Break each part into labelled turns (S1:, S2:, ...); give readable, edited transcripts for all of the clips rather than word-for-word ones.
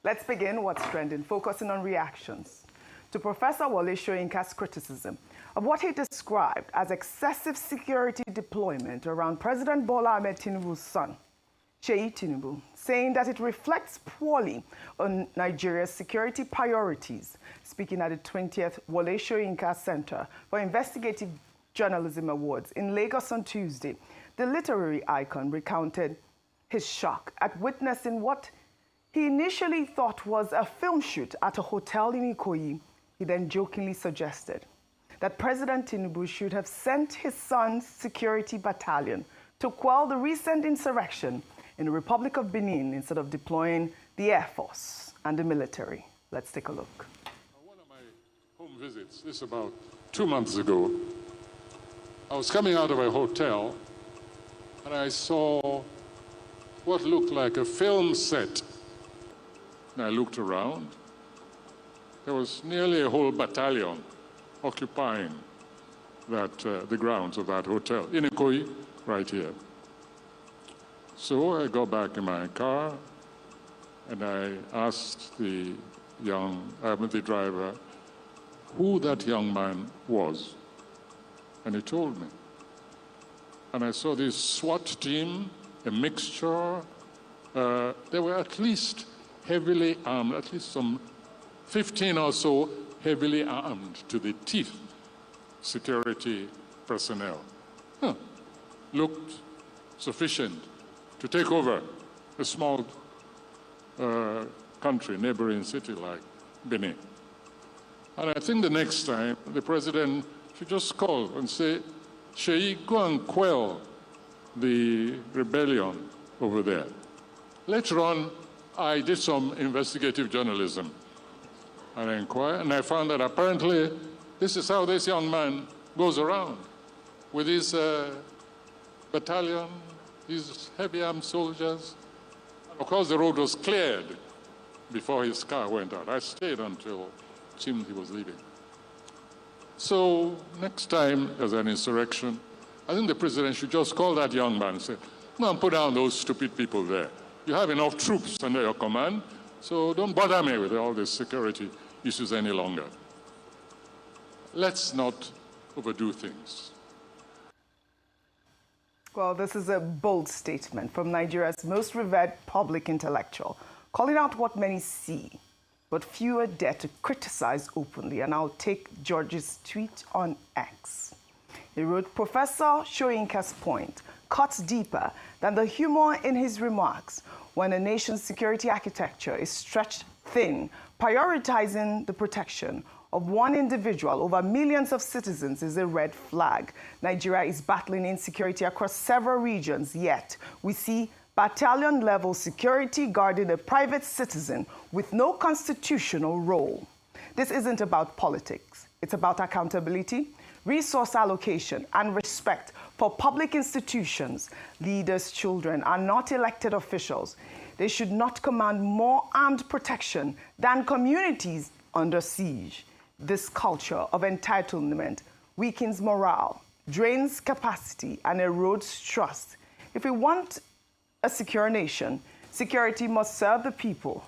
S1: Let's begin what's trending, focusing on reactions to Professor Wole Soyinka's criticism of what he described as excessive security deployment around President Bola Ahmed Tinubu's son, Seyi Tinubu, saying that it reflects poorly on Nigeria's security priorities. Speaking at the 20th Wole Soyinka Center for Investigative Journalism Awards in Lagos on Tuesday, the literary icon recounted his shock at witnessing what he initially thought was a film shoot at a hotel in Ikoyi. He then jokingly suggested that President Tinubu should have sent his son's security battalion to quell the recent insurrection in the Republic of Benin instead of deploying the Air Force and the military. Let's take a look.
S2: One of my home visits, this about 2 months ago, I was coming out of a hotel and I saw what looked like a film set. And I looked around. There was nearly a whole battalion occupying the grounds of that hotel, in Ikoyi, right here. So I got back in my car and I asked the driver who that young man was. And he told me. And I saw this SWAT team, a mixture. They were at least heavily armed, at least some 15 or so heavily armed to the teeth security personnel. Looked sufficient to take over a small country, neighboring city like Benin. And I think the next time the president should just call and say, Seyi, go and quell the rebellion over there. Later on, I did some investigative journalism and I inquired, and I found that apparently this is how this young man goes around with his battalion, these heavy-armed soldiers. Of course, the road was cleared before his car went out. I stayed until it seemed he was leaving. So next time there's an insurrection, I think the president should just call that young man and say, go and put down those stupid people there. You have enough troops under your command, so don't bother me with all these security issues any longer. Let's not overdo things.
S1: Well, this is a bold statement from Nigeria's most revered public intellectual, calling out what many see, but fewer dare to criticize openly. And I'll take George's tweet on X. He wrote, Professor Soyinka's point cuts deeper than the humor in his remarks. When a nation's security architecture is stretched thin, prioritizing the protection of one individual over millions of citizens is a red flag. Nigeria is battling insecurity across several regions, yet we see battalion-level security guarding a private citizen with no constitutional role. This isn't about politics. It's about accountability, resource allocation, and respect for public institutions. Leaders' children are not elected officials. They should not command more armed protection than communities under siege. This culture of entitlement weakens morale, drains capacity, and erodes trust. If we want a secure nation, security must serve the people,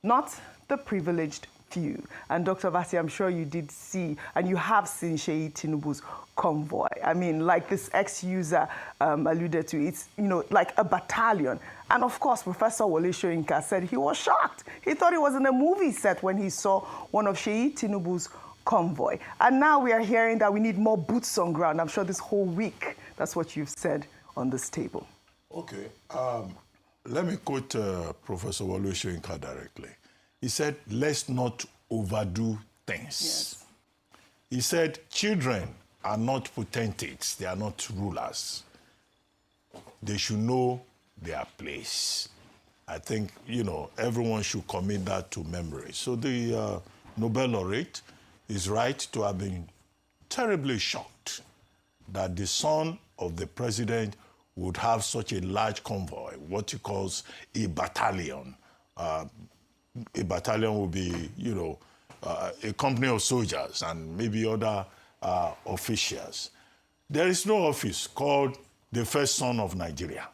S1: not the privileged few. And Dr. Vasi, I'm sure you did see, and you have seen Seyi Tinubu's convoy. I mean, like this ex-user alluded to, it's, you know, like a battalion. And of course, Professor Wole Soyinka said he was shocked. He thought he was in a movie set when he saw one of Seyi Tinubu's convoy. And now we are hearing that we need more boots on ground. I'm sure this whole week, that's what you've said on this table.
S3: Okay. Let me quote Professor Wole Soyinka directly. He said, let's not overdo things.
S1: Yes.
S3: He said, children are not potentates. They are not rulers. They should know their place. I think, you know, everyone should commit that to memory. So the Nobel laureate is right to have been terribly shocked that the son of the president would have such a large convoy, what he calls a battalion. A battalion will be, you know, a company of soldiers and maybe other officials. There is no office called the first son of Nigeria.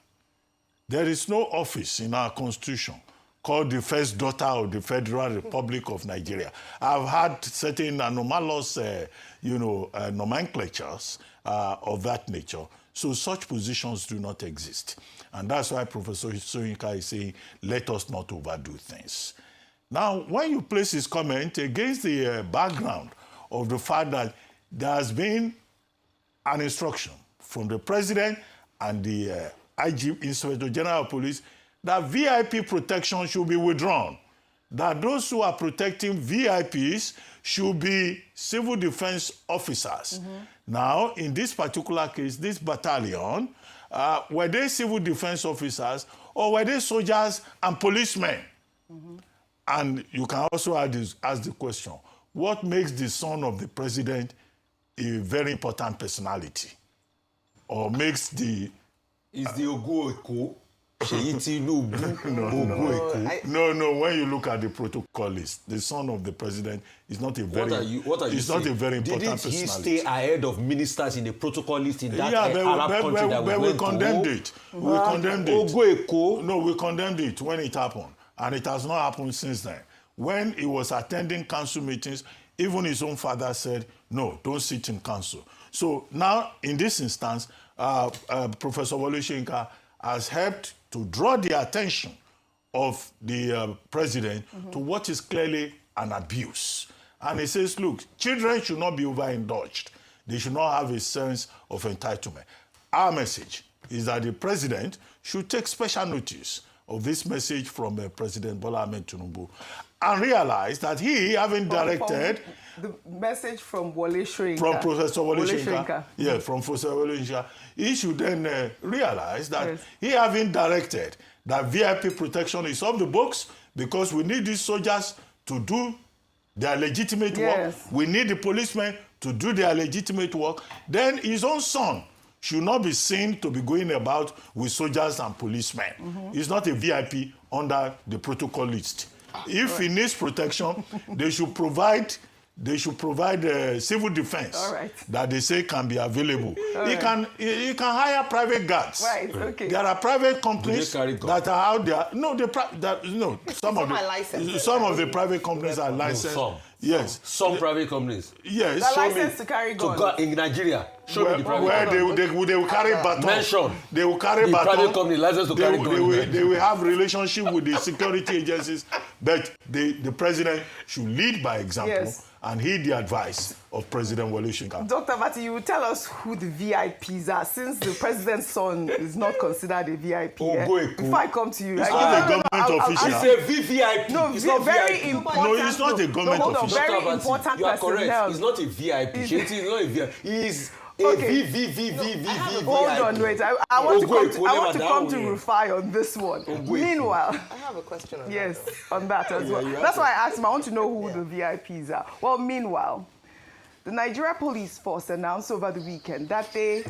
S3: There is no office in our constitution called the first daughter of the Federal Republic of Nigeria. I've had certain anomalous, nomenclatures of that nature. So such positions do not exist. And that's why Professor Soyinka is saying, let us not overdo things. Now, when you place his comment against the background of the fact that there has been an instruction from the president and the IG, Inspector General of Police, that VIP protection should be withdrawn, that those who are protecting VIPs should be civil defense officers. Now, in this particular case, this battalion, were they civil defense officers or were they soldiers and policemen? And you can also ask the question, what makes the son of the president a very important personality? Or makes the...
S4: Is the Ogo Eko? Tinubu?
S3: No, when you look at the protocol list, the son of the president is not a very...
S4: What are you
S3: not a very important
S4: personality. Didn't he stay ahead of ministers in the protocol list in that Arab country that we went
S3: condemned
S4: to?
S3: It. We condemned it.
S4: Ogo Eko?
S3: No, we condemned it when it happened. And it has not happened since then. When he was attending council meetings, even his own father said, no, don't sit in council. So now, in this instance, Professor Wole Soyinka has helped to draw the attention of the president to what is clearly an abuse. And he says, look, children should not be overindulged. They should not have a sense of entitlement. Our message is that the president should take special notice of this message from President Bola Ahmed Tinubu and realize that he, having directed...
S1: The message from Wole Soyinka.
S3: From Professor Wole Soyinka. Yeah, from Professor Wole Soyinka. He should then realize that he, having directed that VIP protection is off the books because we need these soldiers to do their legitimate work. We need the policemen to do their legitimate work. Then his own son should not be seen to be going about with soldiers and policemen. He's not a VIP under the protocol list. If he needs protection, they should provide civil defense that they say can be available. He can hire private guards. There are private companies that are out there. Some of the private companies are licensed.
S4: No, some.
S3: Yes.
S4: Some private companies.
S3: Yes.
S1: They're licensed to carry guns.
S4: In Nigeria. Show me the private
S3: where they will carry baton.
S4: Mention.
S3: They will carry baton.
S4: Private company licensed to carry guns.
S3: They will have relationship with the security agencies, but the president should lead by example and heed the advice of President Wole Soyinka.
S1: Dr. Vati, you will tell us who the VIPs are, since the president's son is not considered a VIP. If I come to you,
S3: it's not a government official.
S4: It's a VVIP.
S1: No,
S4: it's not
S1: very
S4: VIP.
S1: important.
S3: No, it's not a government official.
S1: Very important.
S4: You are correct. He's not a VIP. He's not a VIP. He's
S1: Hold on, wait. I want to come to Rufai on this one. Meanwhile,
S5: I have a question on
S1: that. On that as well. That's why I asked him. I want to know who the VIPs are. Well, meanwhile, the Nigeria Police Force announced over the weekend that they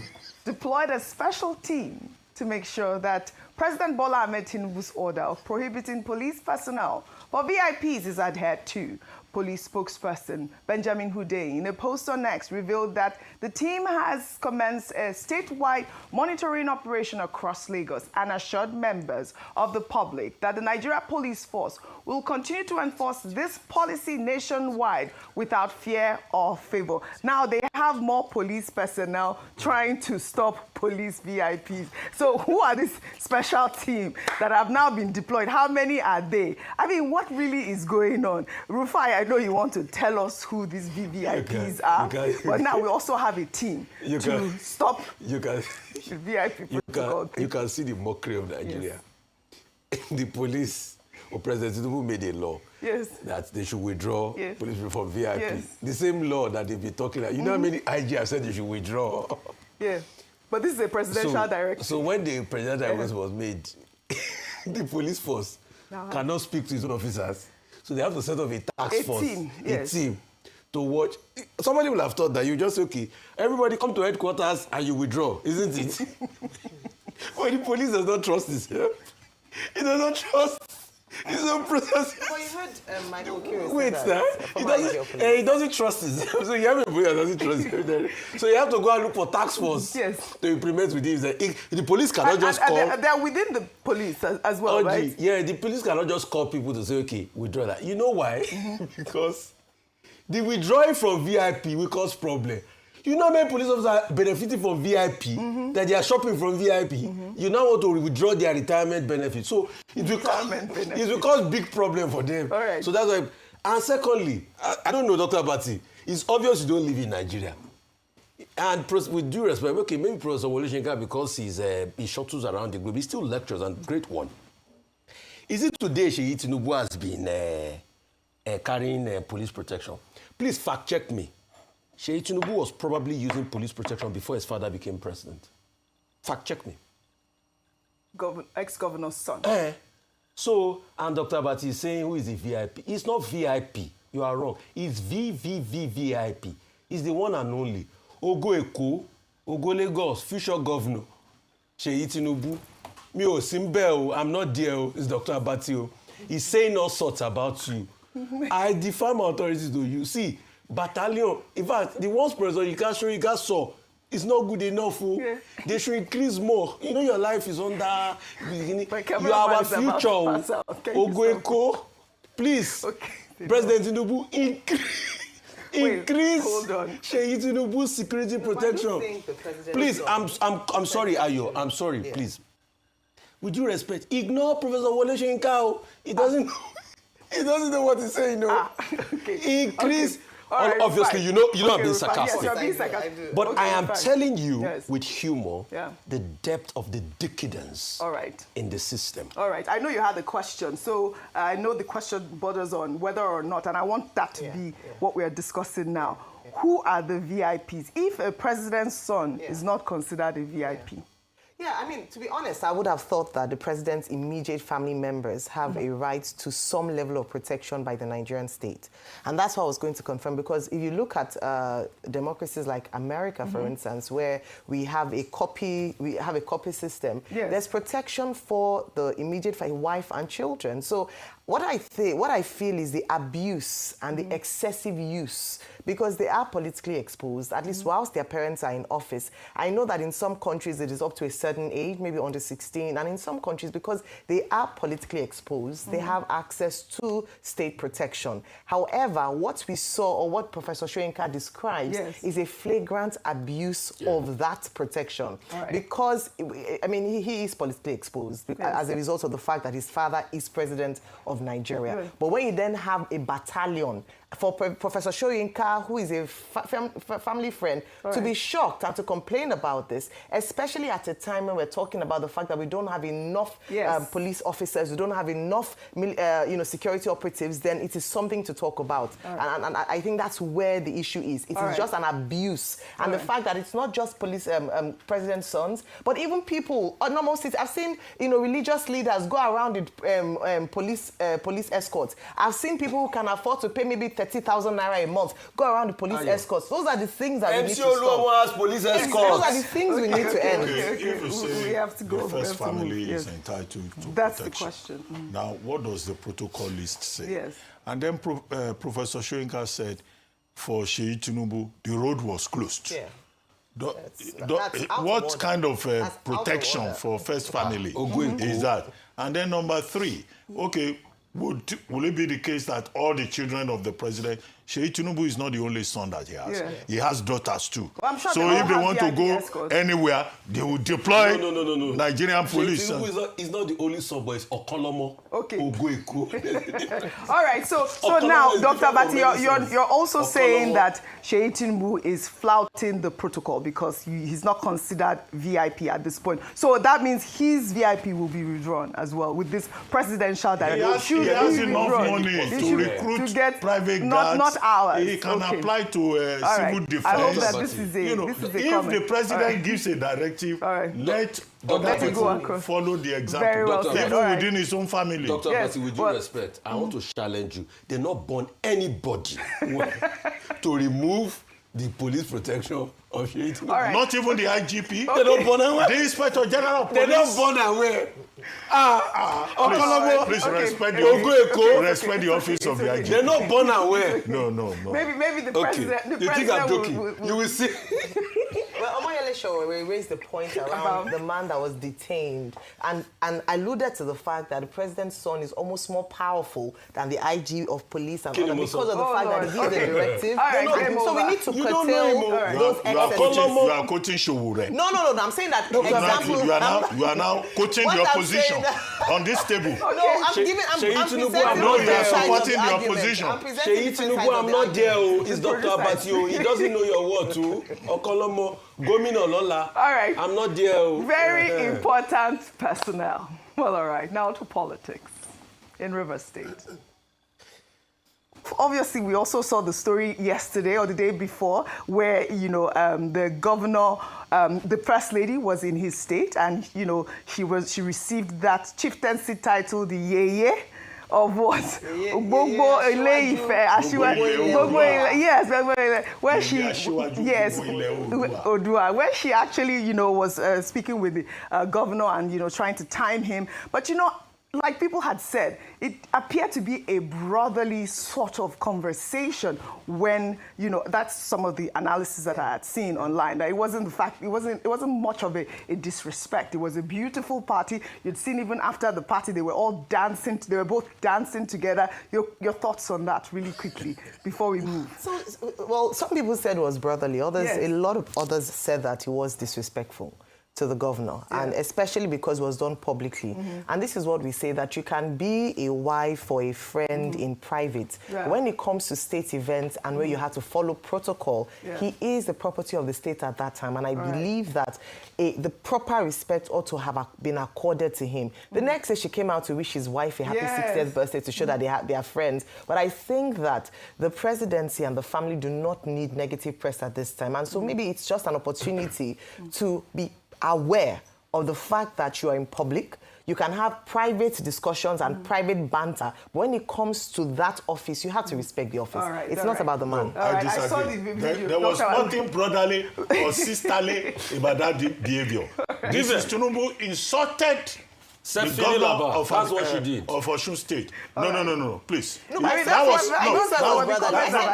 S1: deployed a special team to make sure that President Bola Ahmed Tinubu's order of prohibiting police personnel for VIPs is adhered to. Police spokesperson Benjamin Hundeyin, in a post on X, revealed that the team has commenced a statewide monitoring operation across Lagos and assured members of the public that the Nigeria Police Force will continue to enforce this policy nationwide without fear or favor. Now, they have more police personnel trying to stop police VIPs. So who are this special team that have now been deployed? How many are they? I mean, what really is going on? Rufai, I know you want to tell us who these VVIPs are, but now we also have a team to stop the VIP protocol.
S4: You can see the mockery of Nigeria. The police, or President Tinubu made a law that they should withdraw police from VIP. The same law that they've been talking about. You know how many IG have said they should withdraw?
S1: But this is a presidential directive. So
S4: when the presidential directive was made, the police force cannot speak to his own officers. So they have to set up a task force, a team, to watch. Somebody will have thought that you just say, okay, everybody come to headquarters and you withdraw, isn't it? But the police does not trust this. It does not trust He's a process.
S5: Well, you heard Michael Kiri
S4: Wait,
S5: say
S4: sir.
S5: that.
S4: He doesn't trust his. So you have a police that doesn't trust him. So you have to go and look for task force to implement with him. The police cannot just call.
S1: They're within the police as well, right?
S4: Yeah, the police cannot just call people to say, okay, withdraw that. You know why? Because the withdrawing from VIP will cause problem. You know how many police officers are benefiting from VIP, that they are shopping from VIP. You now want to withdraw their retirement benefit. So it will cause big problem for them.
S1: All right.
S4: So that's why. And secondly, I don't know, Dr. Abati, it's obvious you don't live in Nigeria. And with due respect, okay, maybe Professor Wole Soyinka, because he shuttles around the globe, he still lectures, and great one. Is it today Seyi Tinubu has been carrying police protection? Please fact check me. Seyi Tinubu was probably using police protection before his father became president. Fact check me.
S1: Ex-governor's son.
S4: So, and Dr. Abati is saying, who is the VIP? It's not VIP. You are wrong. It's VVVVIP. It's the one and only. Ogo Eko, Ogo Lagos, future governor, Seyi Tinubu. Me o Simbe, I'm not there. It's Dr. Abati. He's saying all sorts about you. I defy my authorities to you. See, battalion, in fact, the ones president you can saw, it's not good enough. Yeah. They should increase more. You know your life is under beginning. You are our future. Ogoeko, please, President Tinubu, increase Seyi Tinubu's security protection. Please, I'm sorry, Ayo. I'm sorry, please. With due respect, ignore Professor Wole Soyinka. He doesn't know what he's saying. No. Increase. Right, obviously, you know I'm being sarcastic.
S1: Yes, being sarcastic.
S4: But I am telling you with humor the depth of the decadence in the system.
S1: All right. I know you had a question. So I know the question borders on whether or not, and I want that to be what we are discussing now. Who are the VIPs? If a president's son is not considered a VIP?
S5: Yeah, I mean, to be honest, I would have thought that the president's immediate family members have a right to some level of protection by the Nigerian state. And that's what I was going to confirm, because if you look at democracies like America, for instance, where we have a copy system, there's protection for the immediate wife and children. So what I feel is the abuse and the excessive use, because they are politically exposed, at least whilst their parents are in office. I know that in some countries it is up to a certain age, maybe under 16, and in some countries, because they are politically exposed, they have access to state protection. However, what we saw, or what Professor Soyinka describes, is a flagrant abuse of that protection. Because, I mean, he is politically exposed as a result of the fact that his father is president of Nigeria. But when you then have a battalion for Professor Soyinka, who is a family friend, to be shocked and to complain about this, especially at a time when we're talking about the fact that we don't have enough police officers, we don't have enough security operatives, then it is something to talk about. And I think that's where the issue is. It is just an abuse. And the fact that it's not just police president's sons, but even people, normal citizens. I've seen religious leaders go around with police escorts. I've seen people who can afford to pay maybe 30,000 naira a month go around the police escorts. Those are the things that we need to stop.
S4: Police escorts.
S5: Those are the things we need to end.
S3: If you say
S1: we have to go.
S3: The first family is entitled to
S1: That's
S3: protection.
S1: the question.
S3: Now, what does the protocol list say?
S1: Yes.
S3: And then Professor Soyinka said, for Seyi Tinubu, the road was closed.
S5: Yeah.
S3: What kind of protection for first family is that? And then number 3, okay, will it be the case that all the children of the president, Seyi Tinubu is not the only son that he has. He has daughters too.
S1: Well, I'm sure
S3: so if they want to go anywhere, they will deploy Nigerian police.
S4: Seyi Tinubu is not the only son, but it's Okolomo.
S1: All right, so now, Dr. Abati, you're also saying that Seyi Tinubu is flouting the protocol because he's not considered VIP at this point. So that means his VIP will be withdrawn as well with this presidential directive.
S3: He has enough money to recruit private guards.
S1: Not ours.
S3: He can apply to civil defense.
S1: I hope that this is a
S3: if
S1: comment.
S3: the president gives a directive, let other people follow the example.
S1: Very well said.
S3: Even within his own family.
S4: Dr. Abati, with due respect, I want to challenge you. They're not born anybody to remove the police protection of Seyi Tinubu.
S1: All right.
S3: Not even the IGP.
S4: They don't born away.
S3: The Inspector General of
S4: They
S3: Police.
S4: don't born away.
S3: Please respect respect the office of the IGP.
S4: They're not born away.
S3: No.
S1: Maybe the
S4: Okay.
S1: president. The
S4: You think I'm
S1: president
S4: joking? You will see.
S5: Well, Omoyele Sowore raised the point around the man that was detained and alluded to the fact that the president's son is almost more powerful than the IG of police and
S4: Kill
S5: other
S4: him
S5: because
S4: also.
S5: of the fact that he gives a directive.
S1: All right,
S5: So we need to
S4: You don't know him,
S5: curtail those
S3: You are
S5: excesses.
S3: quoting Sowore.
S5: No. I'm saying that
S3: You are now quoting
S5: What
S3: the
S5: I'm
S3: opposition
S5: saying
S3: on this table.
S5: No, I'm
S4: Seyi
S5: presenting
S4: Tinubu, I'm not
S5: different
S4: there.
S5: sides of
S3: Supporting the
S5: argument.
S3: opposition.
S5: I'm presenting
S4: Seyi
S5: different
S4: Tinubu,
S5: sides of
S4: I'm
S5: the
S4: not there.
S5: argument.
S4: It's Dr. Abatio. He doesn't know your word too. Okolomo, Gomina Lola.
S1: All right.
S4: I'm not there.
S1: Very important personnel. Well, all right. Now to politics in Rivers State. Obviously, we also saw the story yesterday or the day before where, the governor, the first lady was in his state and, she received that chieftaincy title, the Yeye of what? Gbogbo Ile-Ife, where she, yes, Odua, where she actually, was speaking with the governor and, trying to time him. But, like people had said, it appeared to be a brotherly sort of conversation when, that's some of the analysis that I had seen online. That it wasn't much of a disrespect. It was a beautiful party. You'd seen even after the party, they were all dancing. They were both dancing together. Your thoughts on that really quickly before we move.
S5: Well, some people said it was brotherly. Others,
S1: Yes.
S5: A lot of others said that it was disrespectful to the governor, and especially because it was done publicly. And this is what we say, that you can be a wife or a friend in private.
S1: Yeah.
S5: When it comes to state events and where you have to follow protocol, he is the property of the state at that time. And I believe that the proper respect ought to have been accorded to him. The next day she came out to wish his wife a happy 60th birthday to show that they are friends. But I think that the presidency and the family do not need negative press at this time. And so maybe it's just an opportunity to be aware of the fact that you are in public. You can have private discussions and private banter. But when it comes to that office, you have to respect the office. It's not about the man.
S3: I disagree.
S1: I saw the video.
S3: There was nothing brotherly or sisterly about that behavior. This is Tinubu insulted the governor of
S4: That's what she did.
S3: Of Osun State. No, please.
S5: No, but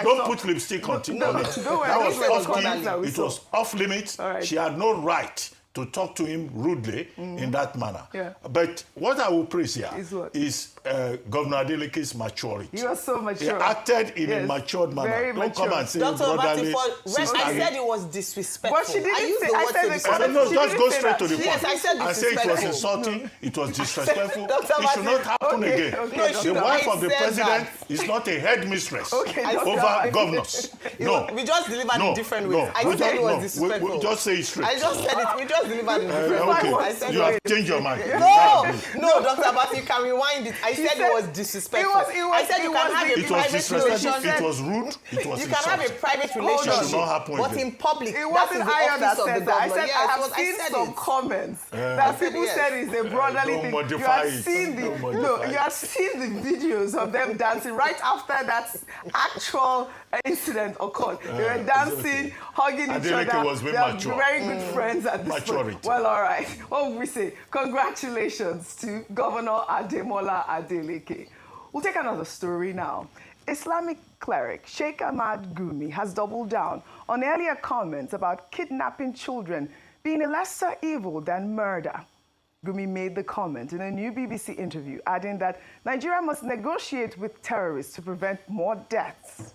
S3: Don't put lipstick on it. That was off key. It was off limits. She had no right to talk to him rudely in that manner.
S1: Yeah.
S3: But what I will praise here
S1: is
S3: Governor Adeleke's maturity.
S1: He was so mature.
S3: He acted in a matured manner.
S1: Very
S3: Don't
S1: mature.
S3: come and say
S5: Dr.
S3: brotherly,
S5: I said it was disrespectful.
S1: But she didn't
S5: I used
S1: say-
S5: the
S1: I
S5: word
S1: said
S5: to
S1: the
S5: disrespectful.
S3: I said, no,
S1: She
S3: just
S1: didn't
S3: go
S1: say
S3: straight
S1: that.
S3: to the point.
S5: Yes, I said
S3: I said it was
S5: disrespectful.
S3: insulting, it was disrespectful.
S5: Dr.
S3: It should not happen
S1: Okay,
S3: again.
S1: okay,
S5: No,
S3: The wife of the
S5: I said
S3: president
S5: that.
S3: is not a headmistress
S1: Okay,
S3: over governors. No.
S5: We just delivered in different ways. I
S3: we
S5: said it was
S3: we
S5: disrespectful.
S3: just say it straight.
S5: I just said it. We just delivered in different ways.
S3: Okay,
S5: I said
S3: you have changed your mind.
S5: No, Dr. Abati, you can rewind it. I said it was disrespectful. I said you can have a
S3: It was
S5: private
S3: disrespectful,
S5: relationship.
S3: it was rude, it was
S5: You can have a
S3: insulting.
S5: private
S3: It should
S5: relationship,
S3: not happen
S5: but
S3: again.
S5: in public,
S1: It
S5: that is
S1: wasn't
S5: the
S1: Ayo that
S5: office of the
S1: said that. I
S5: governor.
S1: said
S5: Yes,
S1: I have
S5: I
S1: seen
S5: said
S1: some
S5: it.
S1: comments that
S5: said
S1: people
S5: yes.
S1: said it's a brotherly
S3: Don't
S1: thing. You
S3: modify
S1: have
S3: it.
S1: seen
S3: Don't
S1: no,
S3: modify
S1: you
S3: it.
S1: have seen the videos of them dancing right after that actual incident occurred. They were dancing, hugging each
S3: Adeleke
S1: other.
S3: was very
S1: They are
S3: mature.
S1: very good friends at this
S3: Maturity.
S1: point. Well, all right. What would we say? Congratulations to Governor Ademola Adeleke. We'll take another story now. Islamic cleric Sheikh Ahmad Gumi has doubled down on earlier comments about kidnapping children being a lesser evil than murder. Gumi made the comment in a new BBC interview, adding that Nigeria must negotiate with terrorists to prevent more deaths.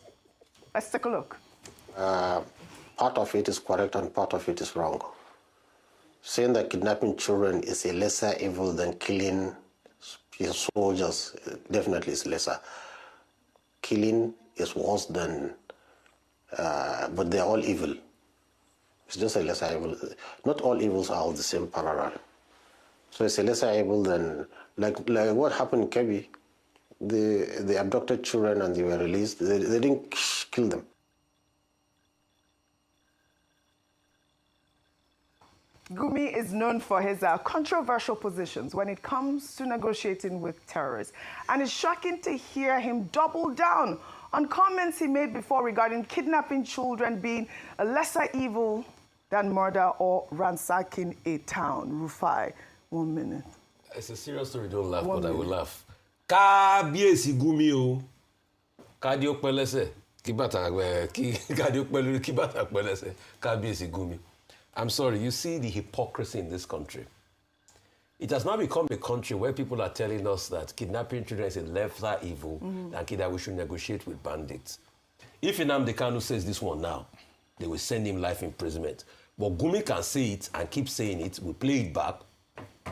S1: Let's take a look.
S6: Part of it is correct and part of it is wrong. Saying that kidnapping children is a lesser evil than killing soldiers definitely is lesser. Killing is worse than, but they're all evil. It's just a lesser evil. Not all evils are of the same parallel. So it's a lesser evil than, like what happened in Kebbi. They abducted children and they were released. They didn't kill them.
S1: Gumi is known for his controversial positions when it comes to negotiating with terrorists. And it's shocking to hear him double down on comments he made before regarding kidnapping children being a lesser evil than murder or ransacking a town. Rufai, 1 minute.
S4: It's a serious story, don't laugh, but I will laugh. Kábíyèsí Gumi o. Kádé ó pẹ́ lẹ́sẹ̀, kí kádé ó pẹ́ lórí, kí bàtà pẹ́ lẹ́sẹ̀. Kábíyèsí Gumi. I'm sorry, you see the hypocrisy in this country. It has now become a country where people are telling us that kidnapping children is a lesser evil than that we should negotiate with bandits. If Nnamdi Kanu says this one now, they will send him life imprisonment. But Gumi can say it and keep saying it, we play it back,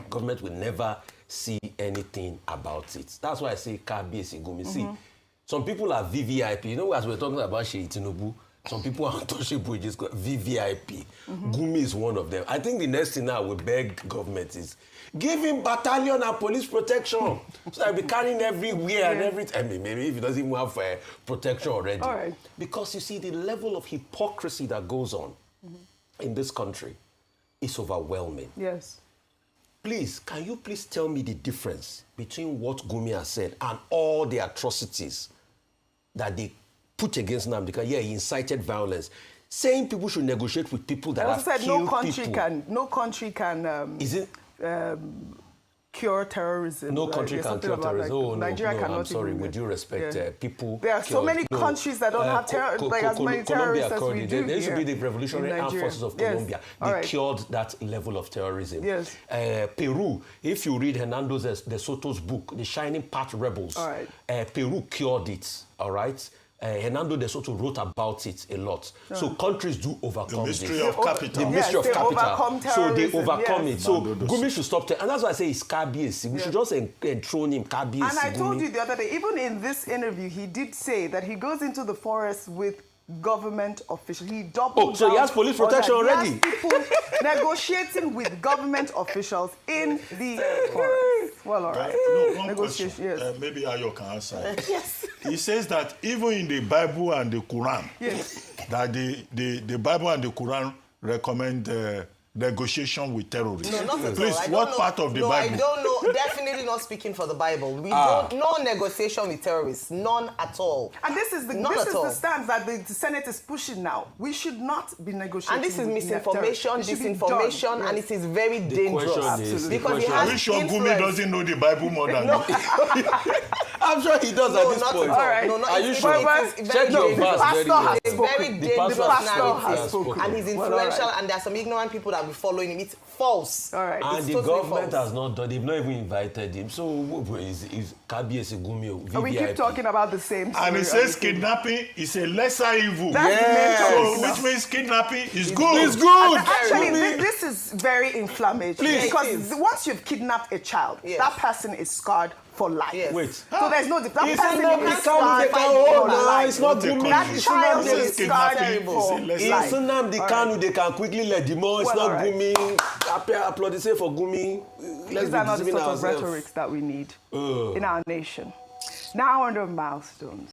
S4: government will never see anything about it. That's why I say Kábíyèsí Gumi. See, some people are VVIP. You know, as we're talking about Seyi Tinubu, some people are untouchable, just VVIP. Gumi is one of them. I think the next thing now we beg government is give him battalion and police protection. So that he'll be carrying everywhere and everything. I mean, maybe if he doesn't even have protection already.
S1: All right.
S4: Because you see, the level of hypocrisy that goes on in this country is overwhelming.
S1: Yes.
S4: Please, can you please tell me the difference between what Gumi has said and all the atrocities that they put against Nnamdi Kanu? Yeah, he incited violence. Saying people should negotiate with people that have
S1: said
S4: killed
S1: no country can
S4: Is it?
S1: Cure terrorism.
S4: No country can cure terrorism.
S1: Like,
S4: oh,
S1: Nigeria cannot
S4: I'm sorry.
S1: even,
S4: With due respect, people.
S1: There are so many countries that don't have as many terrorists as we do.
S4: There used to be the Revolutionary Armed Forces of Colombia. They cured that level of terrorism.
S1: Yes.
S4: Peru, if you read Hernando de Soto's book, The Shining Path Rebels, Peru cured it. All right. Hernando de Soto wrote about it a lot. So countries do overcome
S3: the mystery of capital.
S4: The mystery of capital.
S1: Overcome
S4: so they overcome it. So
S3: Mandodos.
S4: Gumi should stop. And that's why I say it's Kábíyèsí. We should just enthrone him, Kábíyèsí.
S1: And I told you the other day, even in this interview, he did say that he goes into the forest with government officials. He doubled down.
S4: So he has police protection already?
S1: He has people negotiating with government officials in the forest. Well, all right.
S3: No, one question.
S1: Yes.
S3: Maybe Ayo can answer it.
S1: Yes.
S3: He says that even in the Bible and the Quran,
S1: Yes.
S3: that the Bible and the Quran recommend negotiation with terrorists.
S5: No, not at all.
S3: Please, what part of the Bible?
S5: I don't know. Definitely not speaking for the Bible. We don't. No negotiation with terrorists. None at all.
S1: And this is the stance that the Senate is pushing now. We should not be negotiating.
S5: And this is misinformation, disinformation, and it is very dangerous.
S1: Because
S5: it
S3: Are
S5: has
S3: you sure Gumi
S5: influence.
S3: doesn't know the Bible more than you?
S4: I'm sure he does at this point.
S1: All right.
S5: No,
S4: Are you sure?
S5: Check
S4: your verse very well.
S5: It's very dangerous
S1: The pastor has
S5: narrative.
S1: spoken.
S5: And he's influential, and there are some ignorant people that will be following him. It's false.
S1: All right.
S4: And
S5: It's
S4: the
S5: totally
S4: government
S5: false.
S4: has not done. They've not even invited him. So is Kábíyèsí Gumi VVIP?
S1: And we keep talking about the same story.
S3: And he says kidnapping is a lesser evil.
S1: That's the main
S3: So,
S1: topic.
S3: which means kidnapping is good.
S4: It's good.
S1: Actually, this is very inflammatory.
S4: Please.
S1: Because once you've kidnapped a child,
S5: Yes.
S1: that person is scarred for life.
S5: Yes.
S4: Wait.
S1: So there's no... That person
S4: It's not
S1: is
S4: the
S1: scarred
S4: Kanu
S1: for life.
S4: it's not
S3: What a
S4: Gumi.
S1: That
S3: country.
S1: child
S3: This
S1: is scarred
S3: kidnapping
S1: for
S3: is a lesser
S4: It's
S1: life.
S4: Nnamdi Kanu. They can quickly let him on. It's
S1: Well,
S4: not
S1: all right.
S4: Gumi. Applaudissez for Gumi. Let's
S1: These are not the
S4: be
S1: sort of
S4: ourselves.
S1: rhetorics that we need in our nation. Now under milestones.